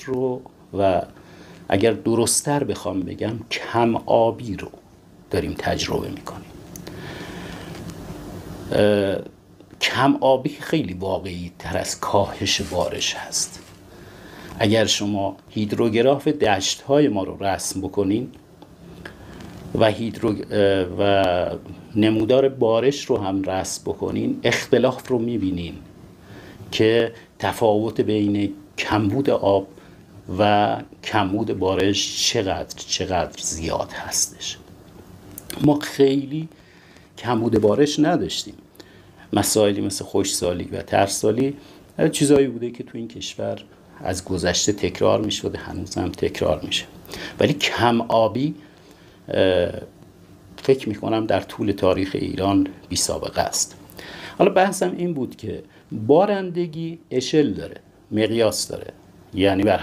رو و اگر درست‌تر بخوام بگم کم آبی رو داریم تجربه میکنیم. کم آبی خیلی واقعی تر از کاهش بارش هست. اگر شما هیدروگراف دشت های ما رو رسم بکنین و نمودار بارش رو هم رسم بکنین، اختلاف رو میبینین که تفاوت بین کمبود آب و کمبود بارش چقدر زیاد هستش. ما خیلی کمبود بارش نداشتیم. مسائلی مثل خشکسالی و ترسالی چیزایی بوده که تو این کشور از گذشته تکرار می شده، هنوز هم تکرار میشه. ولی کم آبی فکر می کنم در طول تاریخ ایران بی سابقه است. حالا بحثم این بود که بارندگی اشل داره، مقیاس داره، یعنی بر